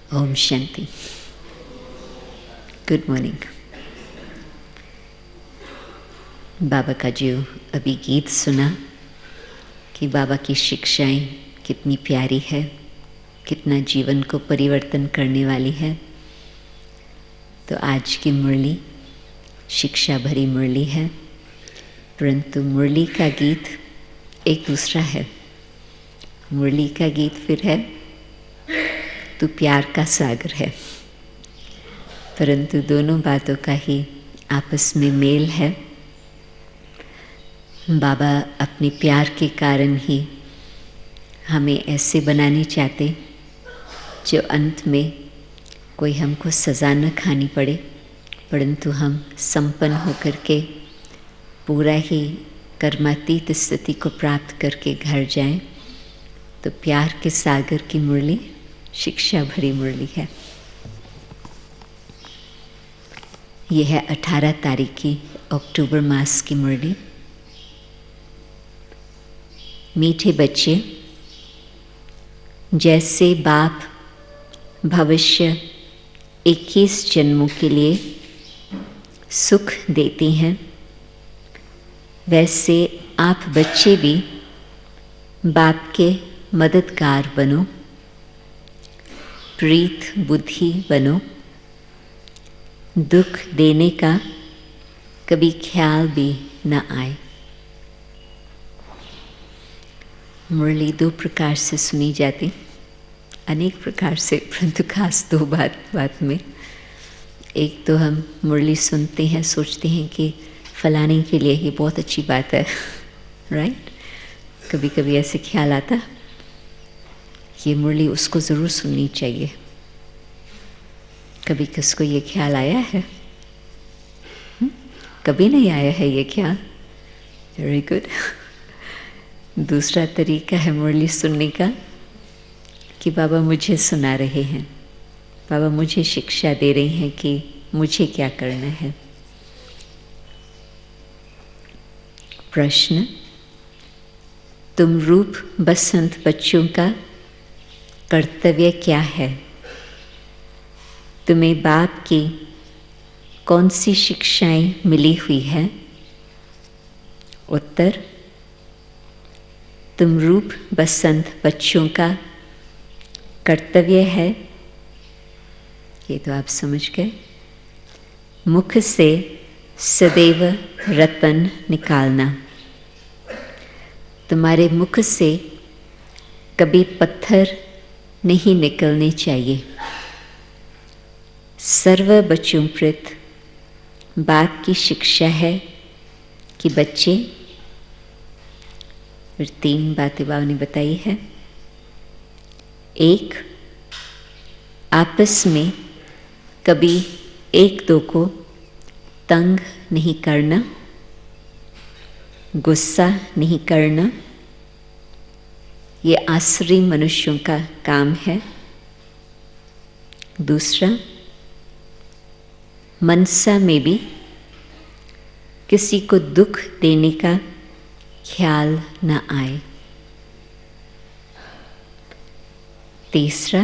Om Shanti. Good morning. बाबा का जो अभी गीत सुना कि बाबा की शिक्षाएं कितनी प्यारी है, कितना जीवन को परिवर्तन करने वाली है। तो आज की मुरली शिक्षा भरी मुरली है, परंतु मुरली का गीत एक दूसरा है। मुरली का गीत फिर है तू प्यार का सागर है, परंतु दोनों बातों का ही आपस में मेल है। बाबा अपने प्यार के कारण ही हमें ऐसे बनाने चाहते जो अंत में कोई हमको सज़ा न खानी पड़े, परंतु हम संपन्न होकर के पूरा ही कर्मातीत स्थिति को प्राप्त करके घर जाएं। तो प्यार के सागर की मुरली शिक्षा भरी मुरली है। यह है 18 तारीख की अक्टूबर मास की मुरली। मीठे बच्चे, जैसे बाप भविष्य 21 जन्मों के लिए सुख देते हैं, वैसे आप बच्चे भी बाप के मददगार बनो, प्रीत बुद्धि बनो। दुख देने का कभी ख्याल भी न आए। मुरली दो प्रकार से सुनी जाती, अनेक प्रकार से, परंतु खास दो बात में। एक तो हम मुरली सुनते हैं, सोचते हैं कि फलाने के लिए ही बहुत अच्छी बात है, राइट। कभी कभी ऐसे ख्याल आता ये मुरली उसको ज़रूर सुननी चाहिए। कभी किसको ये ख्याल आया है? कभी नहीं आया है ये ख्याल? Very good. दूसरा तरीका है मुरली सुनने का कि बाबा मुझे सुना रहे हैं, बाबा मुझे शिक्षा दे रही हैं कि मुझे क्या करना है। प्रश्न: तुम रूप बसंत बच्चों का कर्तव्य क्या है? तुम्हें बाप की कौन सी शिक्षाएं मिली हुई है? उत्तर: तुम रूप बसंत बच्चों का कर्तव्य है, ये तो आप समझ गए। मुख से सदैव रतन निकालना। तुम्हारे मुख से कभी पत्थर नहीं निकलने चाहिए। सर्व बच्चों प्रति बाप की शिक्षा है कि बच्चे, फिर 3 बातें बाबा ने बताई है। 1, आपस में कभी एक दो को तंग नहीं करना, गुस्सा नहीं करना। ये आसुरी मनुष्यों का काम है। दूसरा, मनसा में भी किसी को दुख देने का ख्याल न आए। तीसरा,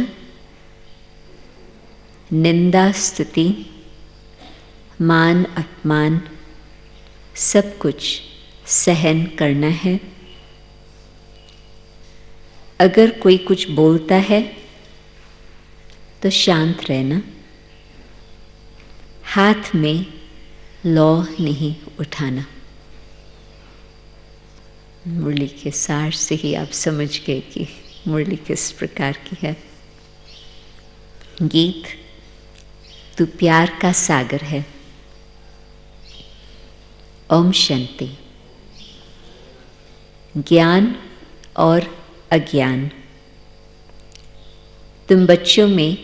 निंदा स्तुति मान अपमान सब कुछ सहन करना है। अगर कोई कुछ बोलता है तो शांत रहना, हाथ में लौ नहीं उठाना। मुरली के सार से ही आप समझ गए कि मुरली किस प्रकार की है। गीत तू प्यार का सागर है। ओम शांति। ज्ञान और अज्ञान। तुम बच्चों में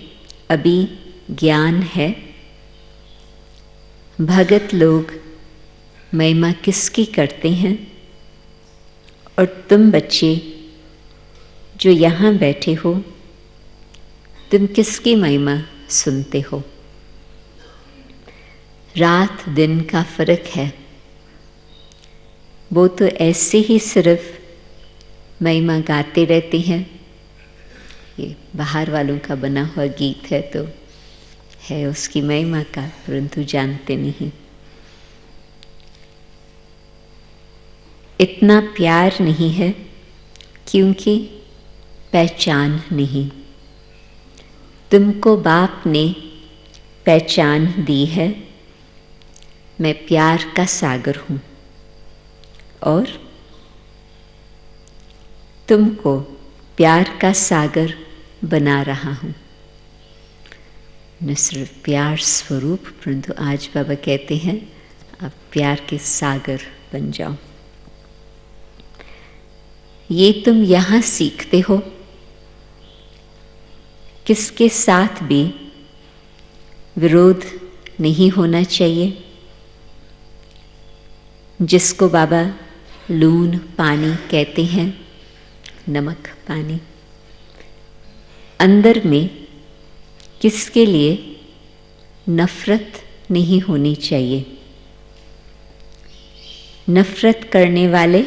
अभी ज्ञान है। भगत लोग महिमा किसकी करते हैं, और तुम बच्चे जो यहाँ बैठे हो, तुम किसकी महिमा सुनते हो? रात दिन का फर्क है। वो तो ऐसे ही सिर्फ महिमा गाते रहते हैं, ये बाहर वालों का बना हुआ गीत है तो है उसकी महिमा का, परंतु जानते नहीं। इतना प्यार नहीं है क्योंकि पहचान नहीं। तुमको बाप ने पहचान दी है, मैं प्यार का सागर हूँ और तुमको प्यार का सागर बना रहा हूँ। न सिर्फ प्यार स्वरूप, परंतु आज बाबा कहते हैं आप प्यार के सागर बन जाओ। ये तुम यहाँ सीखते हो, किसके साथ भी विरोध नहीं होना चाहिए। जिसको बाबा लून पानी कहते हैं, नमक पानी, अंदर में किसके लिए नफरत नहीं होनी चाहिए। नफरत करने वाले,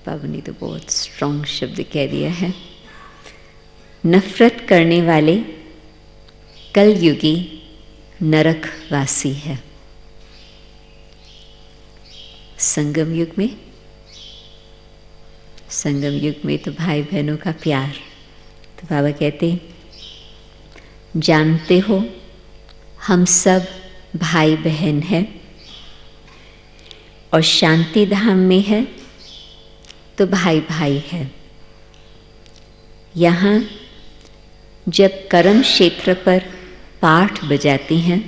बाबा ने तो बहुत स्ट्रॉन्ग शब्द कह दिया है, नफरत करने वाले कलयुगी नरकवासी है। संगम युग में तो भाई बहनों का प्यार। तो बाबा कहते जानते हो हम सब भाई बहन हैं और शांति धाम में है तो भाई भाई है। यहाँ जब कर्म क्षेत्र पर पाठ बजाती हैं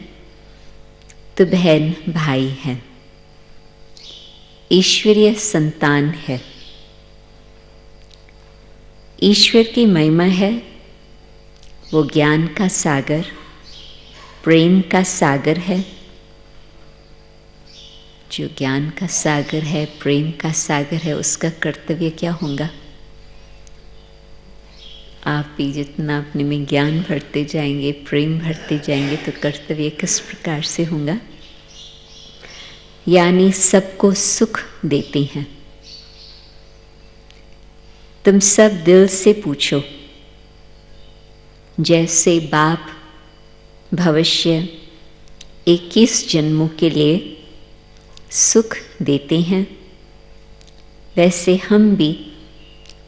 तो बहन भाई है, ईश्वरीय संतान है। ईश्वर की महिमा है, वो ज्ञान का सागर, प्रेम का सागर है। जो ज्ञान का सागर है, प्रेम का सागर है, उसका कर्तव्य क्या होगा? आप भी जितना अपने में ज्ञान भरते जाएंगे, प्रेम भरते जाएंगे, तो कर्तव्य किस प्रकार से होगा? यानी सबको सुख देते हैं। तुम सब दिल से पूछो, जैसे बाप भविष्य 21 जन्मों के लिए सुख देते हैं, वैसे हम भी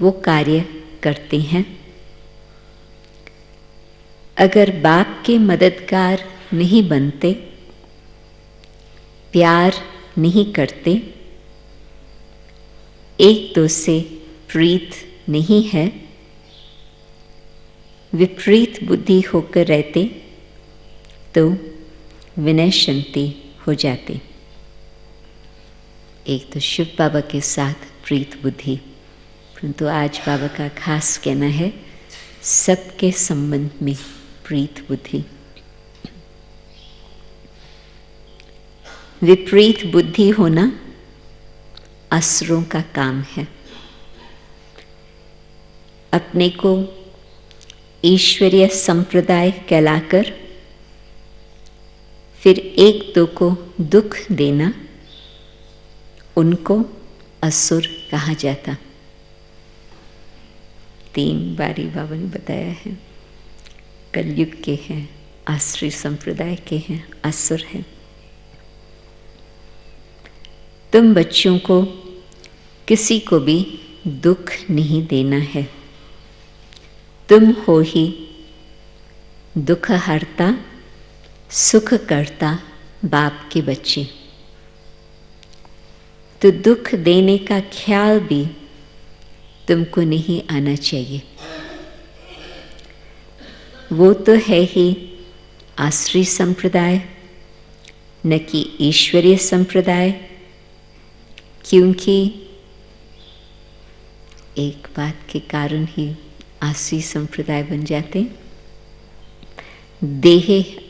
वो कार्य करते हैं। अगर बाप के मददगार नहीं बनते, प्यार नहीं करते, एक दो से प्रीत नहीं है, विपरीत बुद्धि होकर रहते तो विनय शांति हो जाते। एक तो शिव बाबा के साथ प्रीत बुद्धि, परंतु आज बाबा का खास कहना है सबके संबंध में प्रीत बुद्धि। विपरीत बुद्धि होना असुरों का काम है। अपने को ईश्वरीय संप्रदाय कहलाकर फिर एक दो को दुख देना, उनको असुर कहा जाता। 3 बारी बाबा ने बताया है, कलयुग के हैं, आश्रय संप्रदाय के हैं, असुर हैं। तुम बच्चों को किसी को भी दुख नहीं देना है। तुम हो ही दुख हरता सुख करता बाप के बच्चे। तो दुख देने का ख्याल भी तुमको नहीं आना चाहिए। वो तो है ही आश्रय संप्रदाय, न कि ईश्वरीय संप्रदाय। क्योंकि एक बात के कारण ही आश्रय संप्रदाय बन जाते, देह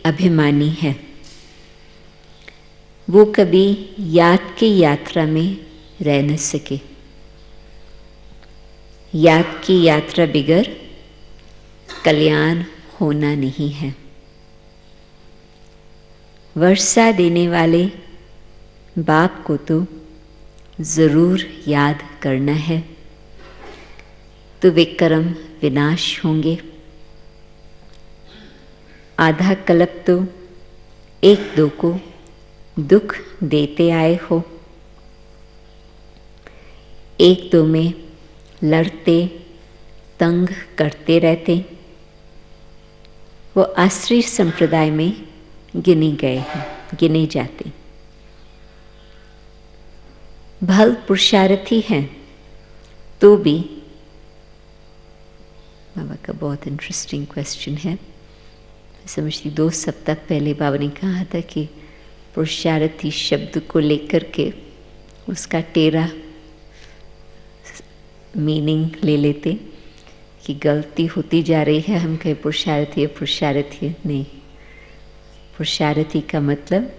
अभिमानी है। वो कभी याद की यात्रा में रह न सके। याद की यात्रा बिगर कल्याण होना नहीं है। वर्षा देने वाले बाप को तो जरूर याद करना है, तो वे कर्म विनाश होंगे। आधा कल्प तो एक दो को दुख देते आए हो, एक दो में लड़ते तंग करते रहते, वो आश्रय संप्रदाय में गिने गए हैं, गिने जाते। भल पुरुषार्थी हैं तो भी, बाबा का बहुत इंटरेस्टिंग क्वेश्चन है। मैं समझती 2 सप्ताह पहले बाबा ने कहा था कि पुरुषार्थी शब्द को लेकर के उसका टेढ़ा मीनिंग ले लेते कि गलती होती जा रही है, हम कहें पुरुषार्थी है, पुरुषार्थी नहीं। पुरुषार्थी का मतलब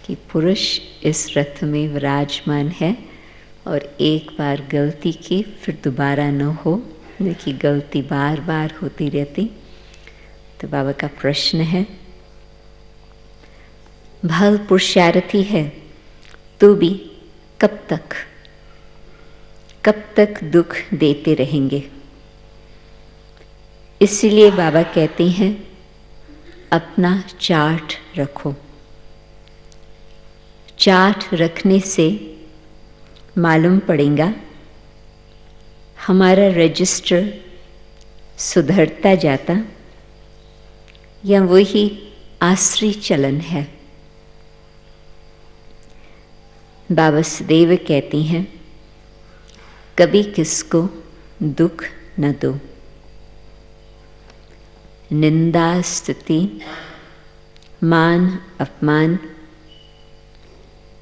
कि पुरुष इस रथ में विराजमान है और एक बार गलती की फिर दोबारा न हो, न कि गलती बार बार होती रहती। तो बाबा का प्रश्न है, भल पुरुषार्थी है तो भी कब तक दुख देते रहेंगे। इसलिए बाबा कहते हैं अपना चार्ट रखो। चार्ट रखने से मालूम पड़ेगा हमारा रजिस्टर सुधरता जाता या वही आश्रय चलन है। बाबा सदैव कहते हैं कभी किसको दुख न दो। निंदा स्तुति मान अपमान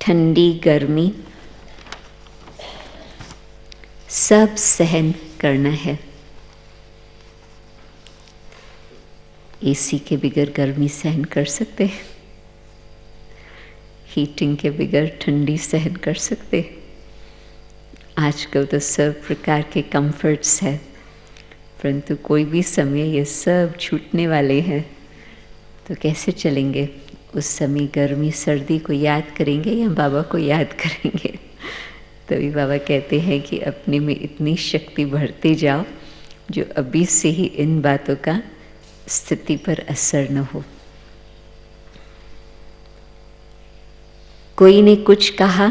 ठंडी गर्मी सब सहन करना है। एसी के बगैर गर्मी सहन कर सकते हैं, हीटिंग के बगैर ठंडी सहन कर सकते। आजकल तो सब प्रकार के कंफर्ट्स है, परंतु कोई भी समय ये सब छूटने वाले हैं, तो कैसे चलेंगे? उस समय गर्मी सर्दी को याद करेंगे या बाबा को याद करेंगे? तभी बाबा कहते हैं कि अपने में इतनी शक्ति भरते जाओ जो अभी से ही इन बातों का स्थिति पर असर न हो। कोई ने कुछ कहा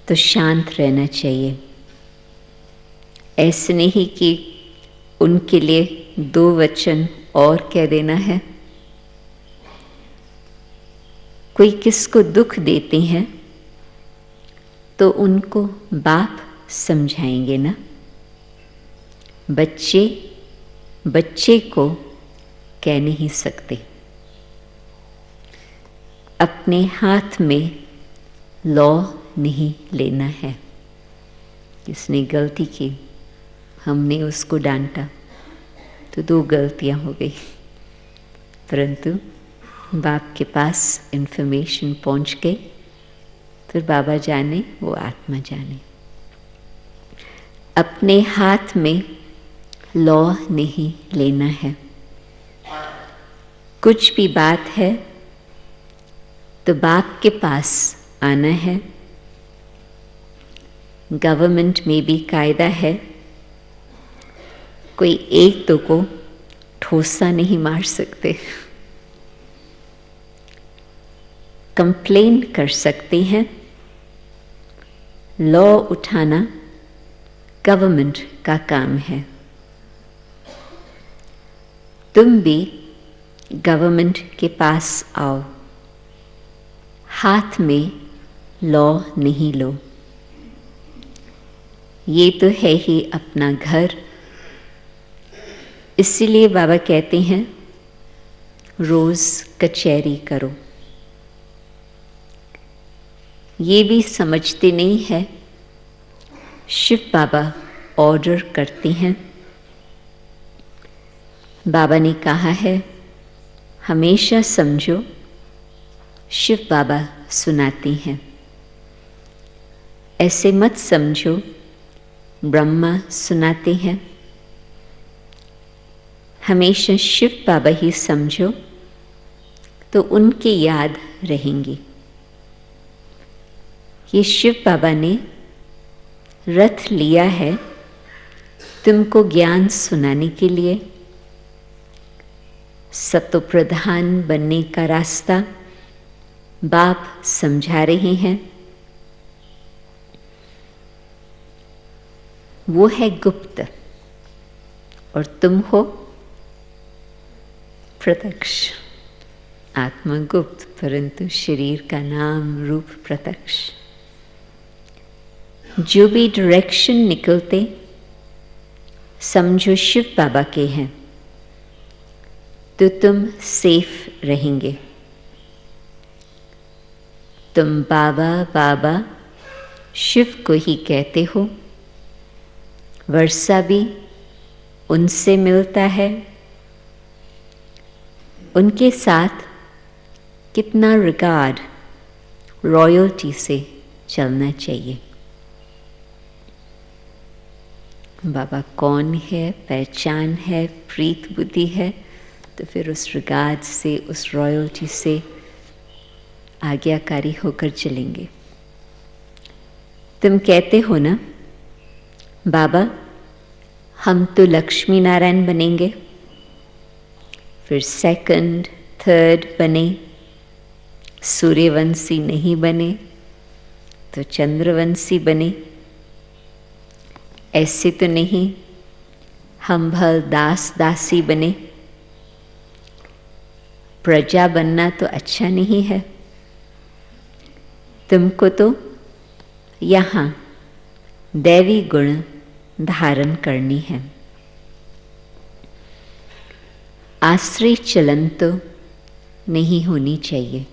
तो शांत रहना चाहिए। ऐसे नहीं कि उनके लिए 2 वचन और कह देना है। कोई किसको दुख देते हैं तो उनको बाप समझाएंगे ना। बच्चे को कह नहीं सकते। अपने हाथ में लॉ नहीं लेना है। किसने गलती की, हमने उसको डांटा तो 2 गलतियां हो गई, परंतु बाप के पास इन्फॉर्मेशन पहुंच गई। फिर बाबा जाने वो आत्मा जाने। अपने हाथ में लॉ नहीं लेना है। कुछ भी बात है तो बाप के पास आना है। गवर्नमेंट में भी कायदा है, कोई एक दो को ठोसा नहीं मार सकते। कंप्लेन कर सकते हैं। लॉ उठाना गवर्नमेंट का काम है। तुम भी गवर्नमेंट के पास आओ, हाथ में लॉ नहीं लो। ये तो है ही अपना घर। इसीलिए बाबा कहते हैं रोज कचहरी करो। ये भी समझते नहीं है, शिव बाबा ऑर्डर करते हैं। बाबा ने कहा है हमेशा समझो शिव बाबा सुनाते हैं। ऐसे मत समझो ब्रह्मा सुनाते हैं। हमेशा शिव बाबा ही समझो तो उनकी याद रहेंगी। ये शिव बाबा ने रथ लिया है तुमको ज्ञान सुनाने के लिए सतोप्रधान बनने का रास्ता बाप समझा रहे हैं। वो है गुप्त और तुम हो प्रत्यक्ष। आत्मा गुप्त परंतु शरीर का नाम रूप प्रत्यक्ष। जो भी डायरेक्शन निकलते समझो शिव बाबा के हैं तो तुम सेफ रहेंगे। तुम बाबा बाबा शिव को ही कहते हो। वर्षा भी उनसे मिलता है। उनके साथ कितना रिगार्ड रॉयल्टी से चलना चाहिए। बाबा कौन है, पहचान है, प्रीत बुद्धि है, तो फिर उस रिगार्ड से, उस रॉयल्टी से आज्ञाकारी होकर चलेंगे। तुम कहते हो ना बाबा हम तो लक्ष्मी नारायण बनेंगे, फिर सेकंड थर्ड बने, सूर्यवंशी नहीं बने तो चंद्रवंशी बने। ऐसे तो नहीं, हम भल दास दासी बने। प्रजा बनना तो अच्छा नहीं है। तुमको तो यहाँ दैवी गुण धारण करनी है। आश्रय चलन तो नहीं होनी चाहिए।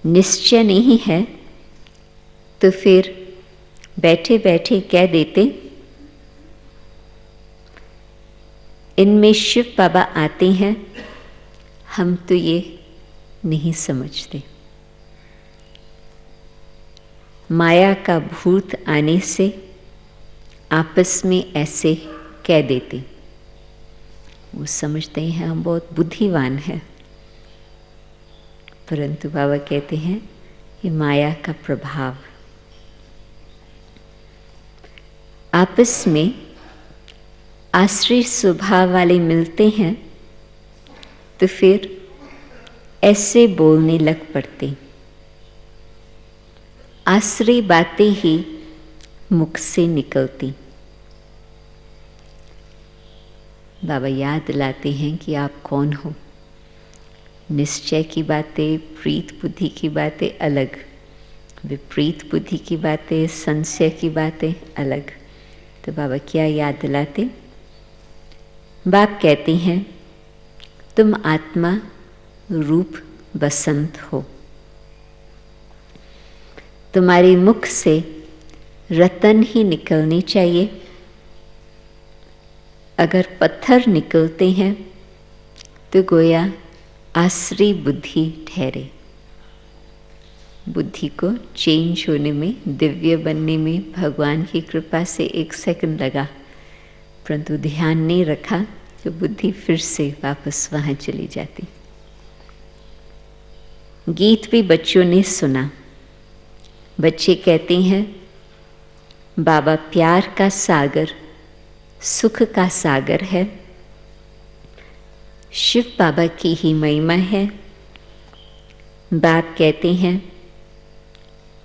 निश्चय नहीं है तो फिर बैठे बैठे कह देते इनमें शिव बाबा आते हैं, हम तो ये नहीं समझते। माया का भूत आने से आपस में ऐसे कह देते। वो समझते हैं हम बहुत बुद्धिमान हैं, परंतु बाबा कहते हैं ये माया का प्रभाव। आपस में आश्रय स्वभाव वाले मिलते हैं तो फिर ऐसे बोलने लग पड़ते। आश्रय बातें ही मुख से निकलती। बाबा याद दिलाते हैं कि आप कौन हो। निश्चय की बातें, प्रीत बुद्धि की बातें अलग, विपरीत बुद्धि की बातें, संशय की बातें अलग। तो बाबा क्या याद दिलाते? बाप कहते हैं तुम आत्मा रूप बसंत हो। तुम्हारे मुख से रतन ही निकलने चाहिए। अगर पत्थर निकलते हैं तो गोया आश्रय बुद्धि ठहरे। बुद्धि को चेंज होने में, दिव्य बनने में भगवान की कृपा से 1 सेकंड लगा, परंतु ध्यान नहीं रखा तो बुद्धि फिर से वापस वहाँ चली जाती। गीत भी बच्चों ने सुना। बच्चे कहते हैं बाबा प्यार का सागर, सुख का सागर है। शिव बाबा की ही महिमा है। बाप कहते हैं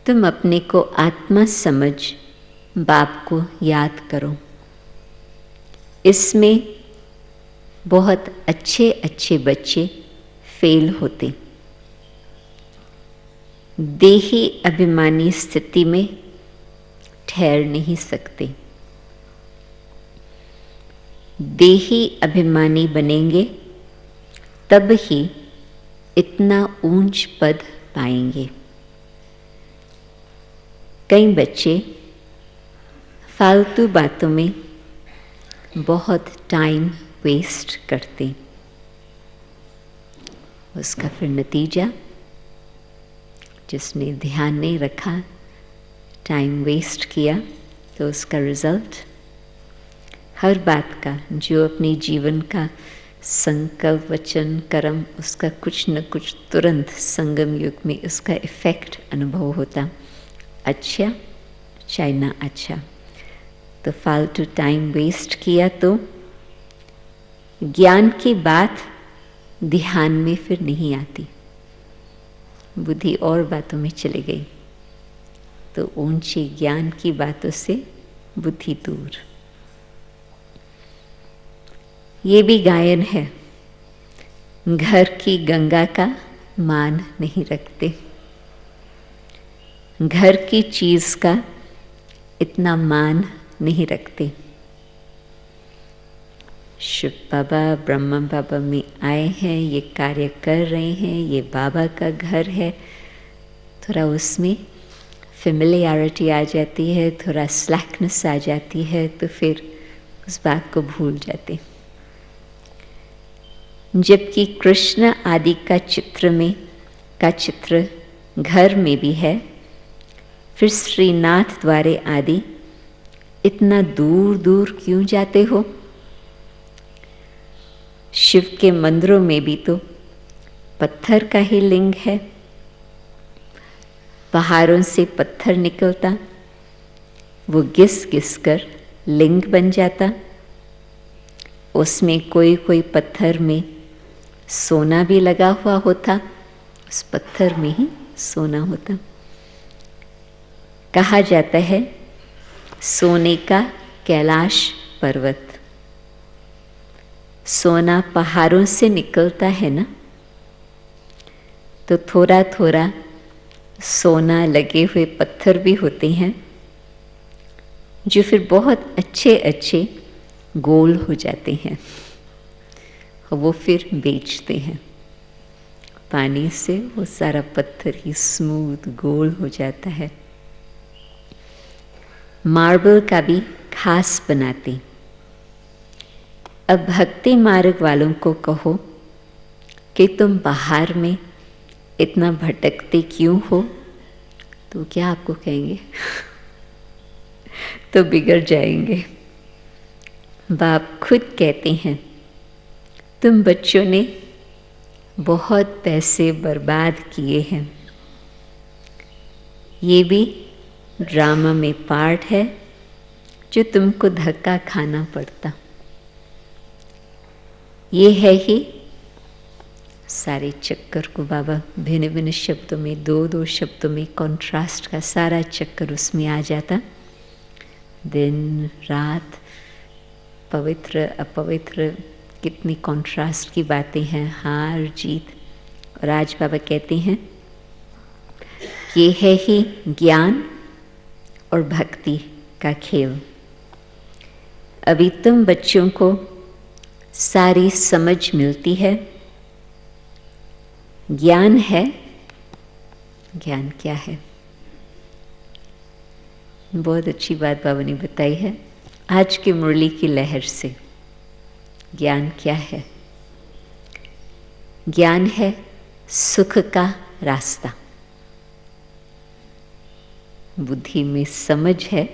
तुम अपने को आत्मा समझ बाप को याद करो। इसमें बहुत अच्छे अच्छे बच्चे फेल होते। देही अभिमानी स्थिति में ठहर नहीं सकते। देही अभिमानी बनेंगे तब ही इतना ऊंच पद पाएंगे। कई बच्चे फालतू बातों में बहुत टाइम वेस्ट करते। उसका फिर नतीजा, जिसने ध्यान नहीं रखा, टाइम वेस्ट किया, तो उसका रिजल्ट हर बात का, जो अपने जीवन का संकल्प वचन कर्म, उसका कुछ न कुछ तुरंत संगम युग में उसका इफेक्ट अनुभव होता। अच्छा चाहे ना अच्छा, तो फालतू टाइम वेस्ट किया तो ज्ञान की बात ध्यान में फिर नहीं आती, बुद्धि और बातों में चली गई, तो ऊंची ज्ञान की बातों से बुद्धि दूर। ये भी गायन है, घर की गंगा का मान नहीं रखते, घर की चीज का इतना मान नहीं रखते। शिव बाबा ब्रह्मा बाबा में आए हैं, ये कार्य कर रहे हैं, ये बाबा का घर है, थोड़ा उसमें फेमिलियरिटी आ जाती है, थोड़ा स्लैकनेस आ जाती है, तो फिर उस बात को भूल जाते। जबकि कृष्ण आदि का चित्र घर में भी है, फिर श्रीनाथ द्वारे आदि इतना दूर दूर क्यों जाते हो? शिव के मंदिरों में भी तो पत्थर का ही लिंग है, पहाड़ों से पत्थर निकलता, वो घिस घिस कर लिंग बन जाता, उसमें कोई पत्थर में सोना भी लगा हुआ होता, उस पत्थर में ही सोना होता। कहा जाता है सोने का कैलाश पर्वत, सोना पहाड़ों से निकलता है ना, तो थोड़ा थोड़ा सोना लगे हुए पत्थर भी होते हैं, जो फिर बहुत अच्छे अच्छे गोल हो जाते हैं, और वो फिर बेचते हैं। पानी से वो सारा पत्थर ही स्मूथ गोल हो जाता है। मार्बल का भी खास बनाते। अब भक्ति मार्ग वालों को कहो कि तुम बाहर में इतना भटकते क्यों हो, तो क्या आपको कहेंगे? तो बिगड़ जाएंगे। बाप खुद कहते हैं तुम बच्चों ने बहुत पैसे बर्बाद किए हैं, ये भी ड्रामा में पार्ट है जो तुमको धक्का खाना पड़ता। ये है ही सारे चक्कर को बाबा भिन्न भिन्न शब्दों में, दो शब्दों में कॉन्ट्रास्ट का सारा चक्कर उसमें आ जाता। दिन रात, पवित्र अपवित्र, कितनी कॉन्ट्रास्ट की बातें हैं, हार जीत। और आज बाबा कहते हैं ये है ही ज्ञान और भक्ति का खेल। अभी तुम बच्चों को सारी समझ मिलती है, ज्ञान है। ज्ञान क्या है? बहुत अच्छी बात बाबा ने बताई है आज की मुरली की लहर से। ज्ञान क्या है? ज्ञान है सुख का रास्ता। बुद्धि में समझ है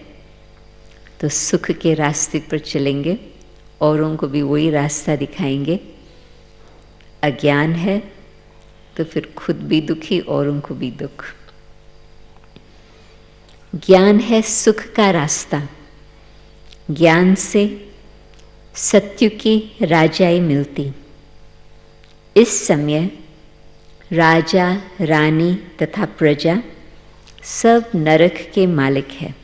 तो सुख के रास्ते पर चलेंगे, औरों को भी वही रास्ता दिखाएंगे। अज्ञान है तो फिर खुद भी दुखी, औरों को भी दुख। ज्ञान है सुख का रास्ता। ज्ञान से सत्य की राजाई मिलती। इस समय राजा रानी तथा प्रजा सब नरक के मालिक है।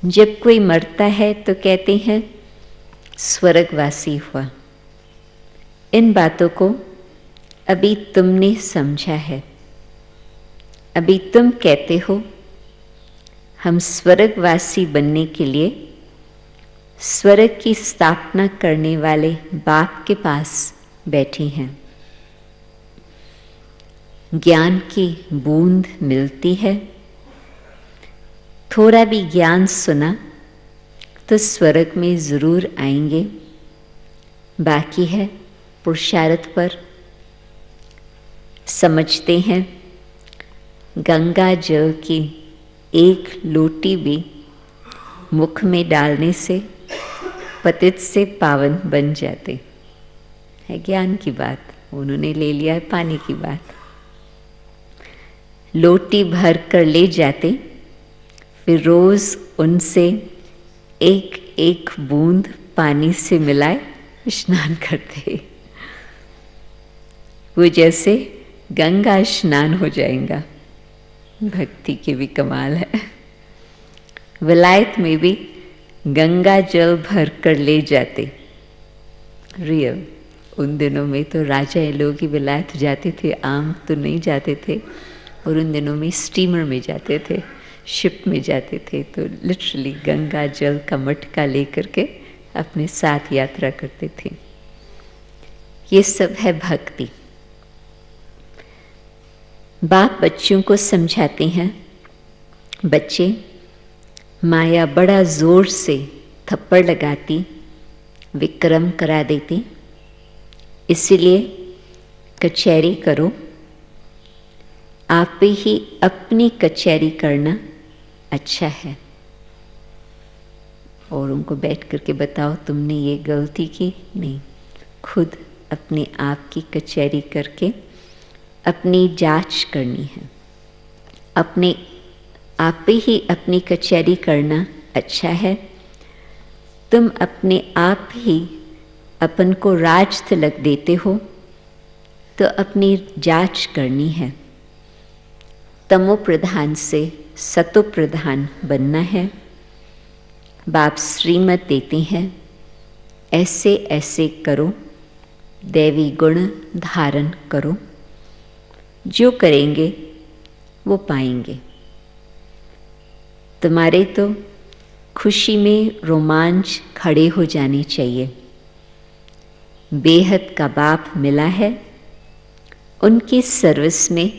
जब कोई मरता है तो कहते हैं स्वर्गवासी हुआ। इन बातों को अभी तुमने समझा है। अभी तुम कहते हो हम स्वर्गवासी बनने के लिए स्वर्ग की स्थापना करने वाले बाप के पास बैठे हैं। ज्ञान की बूंद मिलती है। थोड़ा भी ज्ञान सुना तो स्वर्ग में ज़रूर आएंगे। बाकी है पुरुषार्थ पर। समझते हैं गंगा जल की एक लोटी भी मुख में डालने से पतित से पावन बन जाते है। ज्ञान की बात उन्होंने ले लिया है, पानी की बात। लोटी भर कर ले जाते, फिर रोज उनसे एक एक बूंद पानी से मिलाए स्नान करते, वो जैसे गंगा स्नान हो जाएगा। भक्ति की भी कमाल है। विलायत में भी गंगा जल भर कर ले जाते। रियल उन दिनों में तो राजा ये लोग ही विलायत जाते थे, आम तो नहीं जाते थे। और उन दिनों में स्टीमर में जाते थे, शिप में जाते थे, तो लिटरली गंगा जल का मटका लेकर के अपने साथ यात्रा करते थे। ये सब है भक्ति। बाप बच्चों को समझाते हैं, बच्चे माया बड़ा जोर से थप्पड़ लगाती, विक्रम करा देती, इसलिए कचहरी करो। आप ही अपनी कचहरी करना अच्छा है। और उनको बैठ करके बताओ तुमने ये गलती की नहीं, खुद अपने आप की कचहरी करके अपनी जांच करनी है। अपने आप ही अपनी कचहरी करना अच्छा है। तुम अपने आप ही अपन को राज तिलक देते हो, तो अपनी जांच करनी है। तमो प्रधान से सतो प्रधान बनना है। बाप श्रीमत देते हैं, ऐसे ऐसे करो, दैवी गुण धारण करो, जो करेंगे वो पाएंगे। तुम्हारे तो खुशी में रोमांच खड़े हो जाने चाहिए। बेहद का बाप मिला है, उनकी सर्विस में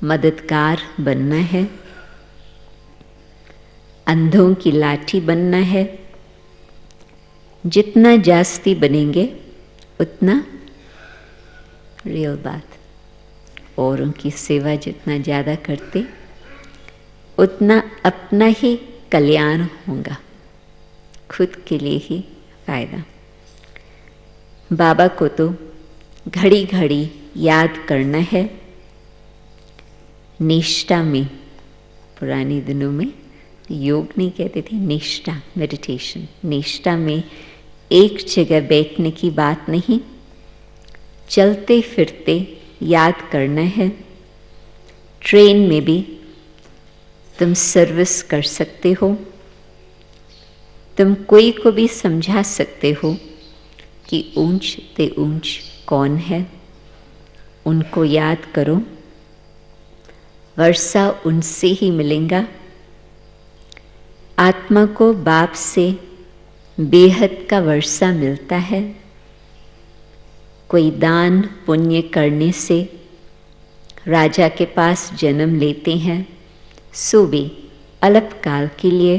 मददगार बनना है। अंधों की लाठी बनना है। जितना जास्ती बनेंगे उतना रियल बात, और उनकी सेवा जितना ज़्यादा करते उतना अपना ही कल्याण होगा, खुद के लिए ही फायदा। बाबा को तो घड़ी घड़ी याद करना है। निष्ठा में, पुराने दिनों में योग नहीं कहते थे, निष्ठा मेडिटेशन। निष्ठा में एक जगह बैठने की बात नहीं, चलते फिरते याद करना है। ट्रेन में भी तुम सर्विस कर सकते हो। तुम कोई को भी समझा सकते हो कि ऊंच ते ऊंच कौन है, उनको याद करो। वर्षा उनसे ही मिलेगा। आत्मा को बाप से बेहद का वर्षा मिलता है। कोई दान पुण्य करने से राजा के पास जन्म लेते हैं, सो भी अल्पकाल के लिए,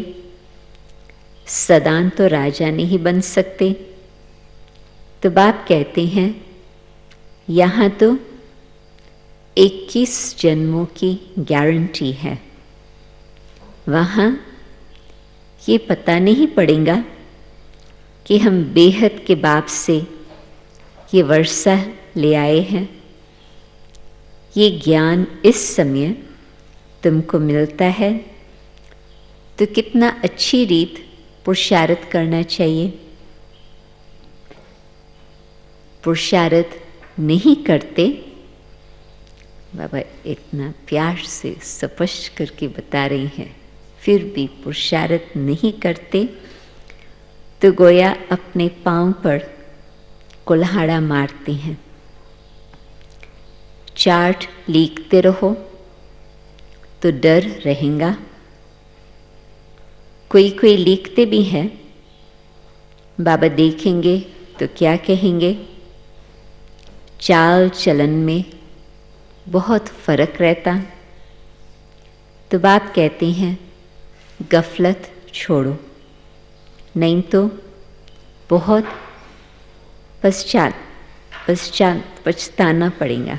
सदान तो राजा नहीं बन सकते। तो बाप कहते हैं, यहाँ तो 21 जन्मों की गारंटी है। वहाँ ये पता नहीं पड़ेगा कि हम बेहद के बाप से ये वर्षा ले आए हैं। ये ज्ञान इस समय तुमको मिलता है, तो कितना अच्छी रीत पुरुषार्थ करना चाहिए। पुरुषार्थ नहीं करते, बाबा इतना प्यार से स्पष्ट करके बता रही हैं, फिर भी पुरुषार्थ नहीं करते, तो गोया अपने पांव पर कुल्हाड़ा मारते हैं। चार्ट लिखते रहो तो डर रहेगा। कोई कोई लिखते भी हैं, बाबा देखेंगे तो क्या कहेंगे। चाल चलन में बहुत फर्क रहता। तो बाप कहते हैं, गफलत छोड़ो, नहीं तो बहुत पछताना पड़ेगा।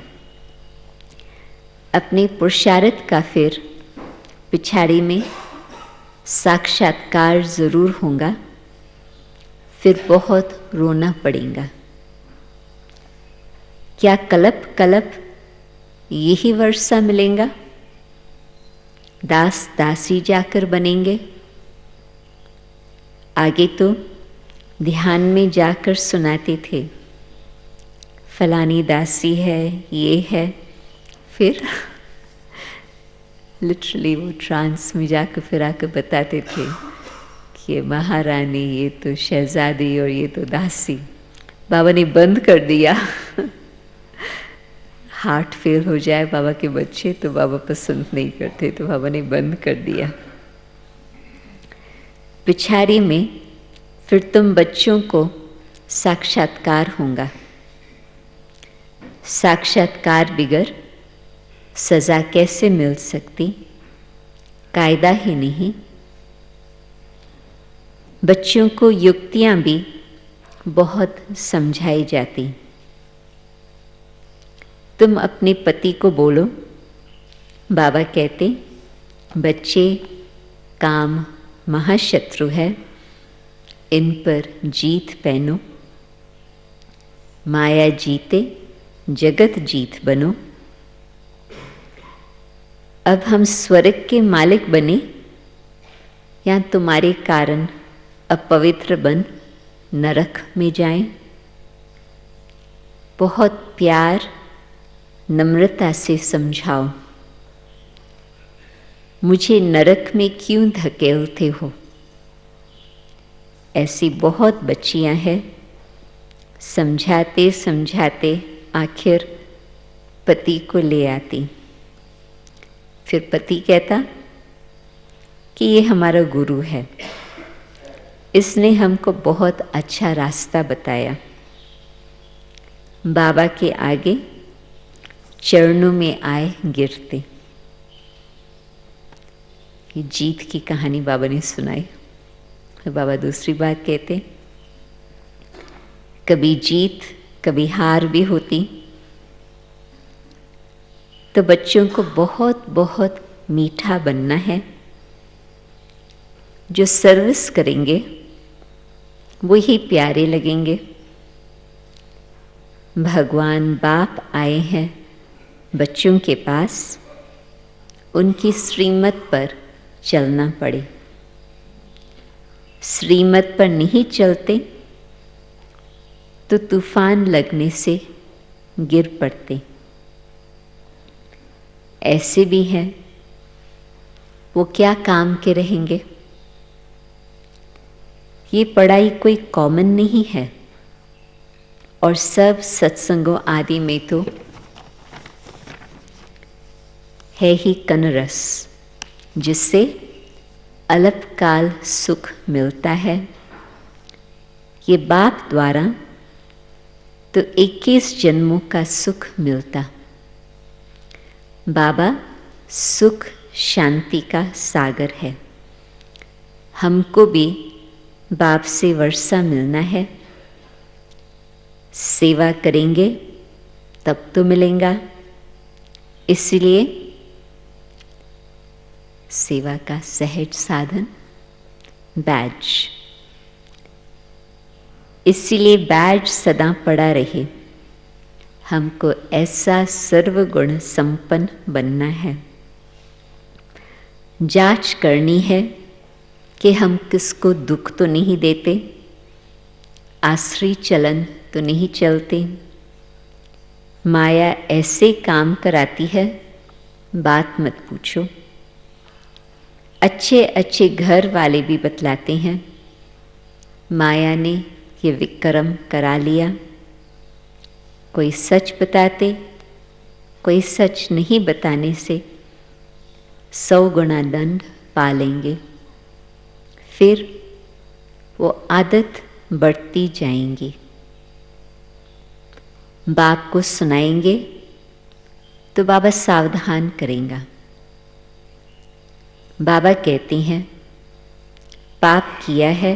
अपने पुरुषार्थ का फिर पिछाड़ी में साक्षात्कार ज़रूर होगा, फिर बहुत रोना पड़ेगा। क्या कलप कलप यही वर्षा मिलेगा? दास दासी जाकर बनेंगे। आगे तो ध्यान में जाकर सुनाते थे, फलानी दासी है, ये है। फिर लिटरली वो ट्रांस में जाकर फिर आकर बताते थे कि ये महारानी, ये तो शहजादी और ये तो दासी। बाबा ने बंद कर दिया। हार्ट फेल हो जाए बाबा के बच्चे तो बाबा पसंद नहीं करते, तो बाबा ने बंद कर दिया। पिछाड़ी में फिर तुम बच्चों को साक्षात्कार होगा। साक्षात्कार बिगर सज़ा कैसे मिल सकती? कायदा ही नहीं। बच्चों को युक्तियाँ भी बहुत समझाई जाती। तुम अपने पति को बोलो, बाबा कहते बच्चे काम महाशत्रु है, इन पर जीत पहनो। माया जीते जगत जीत बनो। अब हम स्वर्ग के मालिक बने या तुम्हारे कारण अपवित्र बन नरक में जाएं? बहुत प्यार नम्रता से समझाओ, मुझे नरक में क्यों धकेलते हो? ऐसी बहुत बच्चियां हैं, समझाते समझाते आखिर पति को ले आती। फिर पति कहता कि ये हमारा गुरु है, इसने हमको बहुत अच्छा रास्ता बताया। बाबा के आगे चरणों में आए गिरते। ये जीत की कहानी बाबा ने सुनाई। तो बाबा दूसरी बात कहते, कभी जीत कभी हार भी होती, तो बच्चों को बहुत बहुत मीठा बनना है। जो सर्विस करेंगे वो ही प्यारे लगेंगे। भगवान बाप आए हैं बच्चों के पास, उनकी श्रीमत पर चलना पड़े। श्रीमत पर नहीं चलते तो तूफान लगने से गिर पड़ते। ऐसे भी हैं, वो क्या काम के रहेंगे। ये पढ़ाई कोई कॉमन नहीं है, और सब सत्संगों आदि में तो है ही कनरस, जिससे अल्पकाल सुख मिलता है। ये बाप द्वारा तो 21 जन्मों का सुख मिलता। बाबा सुख शांति का सागर है। हमको भी बाप से वर्षा मिलना है। सेवा करेंगे तब तो मिलेगा। इसलिए सेवा का सहज साधन बैज, इसलिए बैज सदा पड़ा रहे। हमको ऐसा सर्वगुण संपन्न बनना है। जांच करनी है कि हम किसको दुख तो नहीं देते, आश्री चलन तो नहीं चलते। माया ऐसे काम कराती है, बात मत पूछो। अच्छे अच्छे घर वाले भी बतलाते हैं, माया ने ये विक्रम करा लिया। कोई सच बताते, कोई सच नहीं बताने से 100 गुना दंड पा लेंगे। फिर वो आदत बढ़ती जाएंगी। बाप को सुनाएंगे तो बाबा सावधान करेंगे। बाबा कहते हैं पाप किया है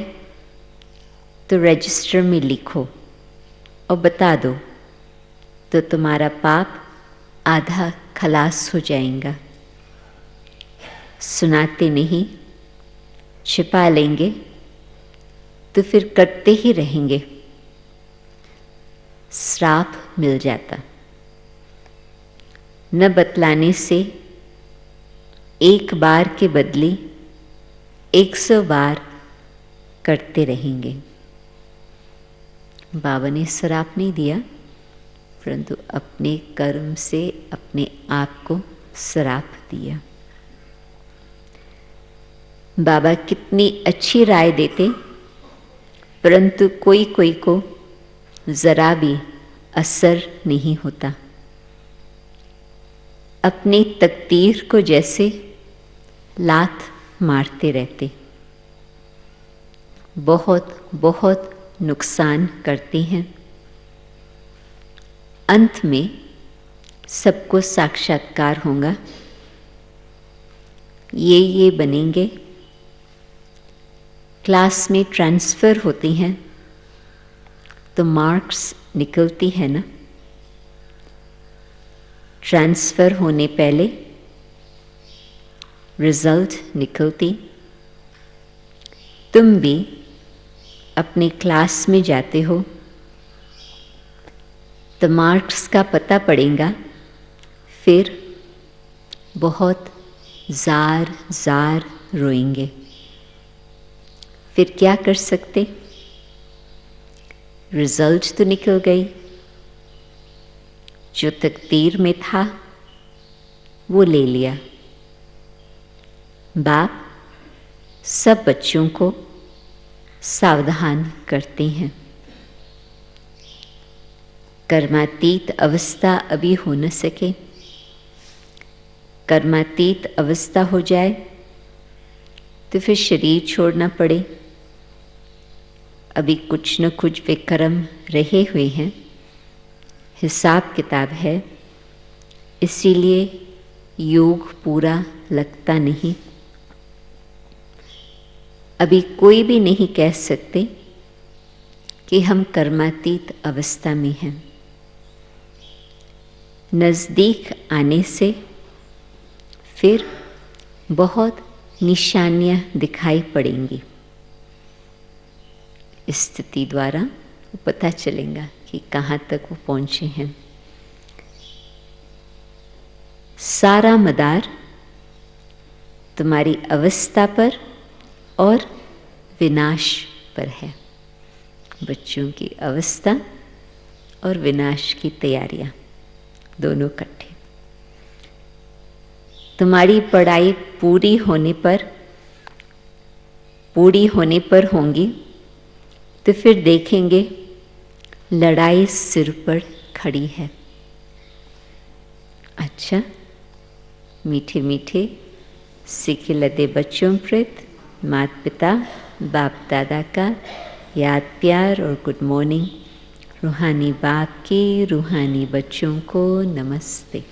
तो रजिस्टर में लिखो और बता दो, तो तुम्हारा पाप आधा खलास हो जाएगा। सुनाते नहीं, छिपा लेंगे तो फिर करते ही रहेंगे, श्राप मिल जाता। न बतलाने से एक बार के बदले 100 बार करते रहेंगे। बाबा ने श्राप नहीं दिया, परंतु अपने कर्म से अपने आप को श्राप दिया। बाबा कितनी अच्छी राय देते, परंतु कोई कोई को जरा भी असर नहीं होता। अपनी तकदीर को जैसे लात मारते रहते, बहुत बहुत नुकसान करते हैं। अंत में सबको साक्षात्कार होगा, ये बनेंगे। क्लास में ट्रांसफ़र होती हैं तो मार्क्स निकलती है ना। ट्रांसफ़र होने पहले रिज़ल्ट निकलती। तुम भी अपने क्लास में जाते हो तो मार्क्स का पता पड़ेगा, फिर बहुत ज़ार ज़ार रोएंगे। फिर क्या कर सकते? रिज़ल्ट तो निकल गई, जो तकदीर में था वो ले लिया। बाप सब बच्चों को सावधान करते हैं। कर्मातीत अवस्था अभी हो न सके। कर्मातीत अवस्था हो जाए तो फिर शरीर छोड़ना पड़े। अभी कुछ न कुछ वे कर्म रहे हुए हैं, हिसाब किताब है, इसीलिए योग पूरा लगता नहीं। अभी कोई भी नहीं कह सकते कि हम कर्मातीत अवस्था में हैं। नज़दीक आने से फिर बहुत निशानियां दिखाई पड़ेंगी। स्थिति द्वारा पता चलेगा कि कहाँ तक वो पहुँचे हैं। सारा मदार तुम्हारी अवस्था पर और विनाश पर है। बच्चों की अवस्था और विनाश की तैयारियां दोनों इकट्ठे। तुम्हारी पढ़ाई पूरी होने पर होंगी तो फिर देखेंगे लड़ाई सिर पर खड़ी है। अच्छा, मीठे मीठे सीखे लदे बच्चों प्रति माता पिता बाप दादा का याद प्यार और गुड मॉर्निंग। रूहानी बाप की रूहानी बच्चों को नमस्ते।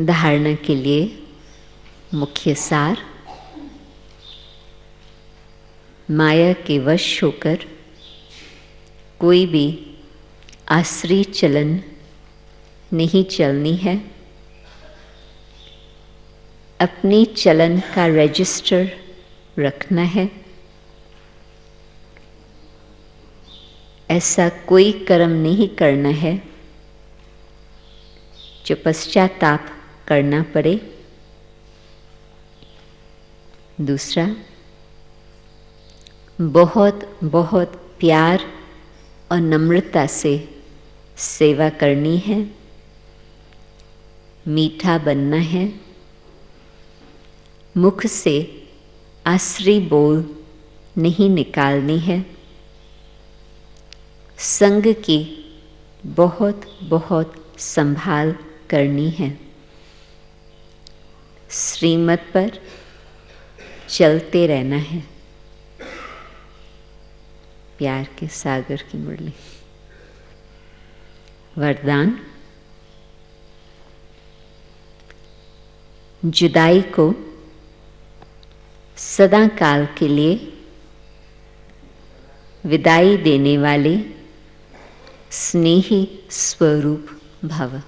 धारणा के लिए मुख्य सार। माया के वश होकर कोई भी आसरी चलन नहीं चलनी है। अपनी चलन का रजिस्टर रखना है। ऐसा कोई कर्म नहीं करना है जो पश्चाताप करना पड़े। दूसरा, बहुत बहुत प्यार और नम्रता से सेवा करनी है। मीठा बनना है। मुख से आसरी बोल नहीं निकालनी है। संग की बहुत बहुत संभाल करनी है। श्रीमत पर चलते रहना है। प्यार के सागर की मुरली। वरदान। जुदाई को सदा काल के लिए विदाई देने वाले स्नेही स्वरूप भव।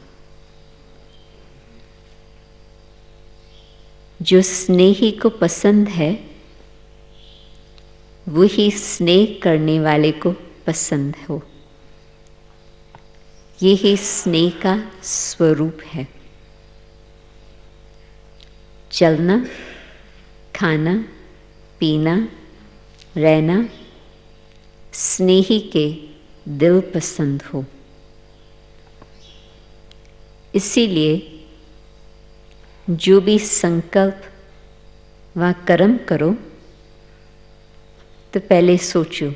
जो स्नेही को पसंद है वही स्नेह करने वाले को पसंद हो। ये ही स्नेह का स्वरूप है। चलना, खाना, पीना, रहना स्नेही के दिल पसंद हो। इसीलिए जो भी संकल्प व कर्म करो तो पहले सोचो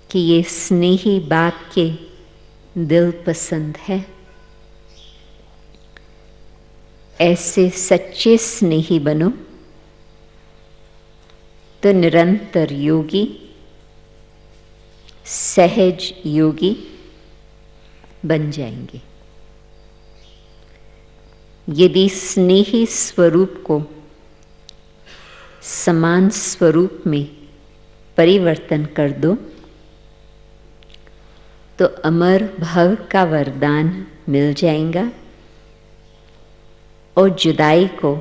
कि ये स्नेही बाप के दिल पसंद है। ऐसे सच्चे स्नेही बनो तो निरंतर योगी, सहज योगी बन जाएंगे। यदि स्नेही स्वरूप को समान स्वरूप में परिवर्तन कर दो तो अमर भव का वरदान मिल जाएगा और जुदाई को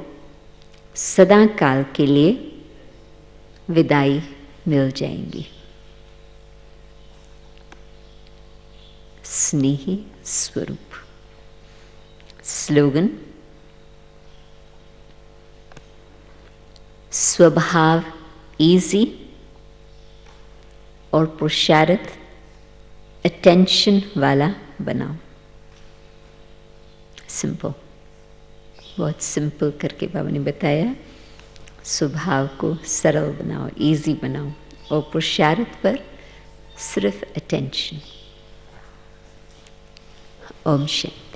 सदा काल के लिए विदाई मिल जाएंगी। स्नेही स्वरूप। स्लोगन: स्वभाव इजी और पुरुषार्थ अटेंशन वाला बनाओ। सिंपल, बहुत सिंपल करके बाबा ने बताया। स्वभाव को सरल बनाओ, इजी बनाओ और पुरुषार्थ पर सिर्फ अटेंशन। ओम शांति।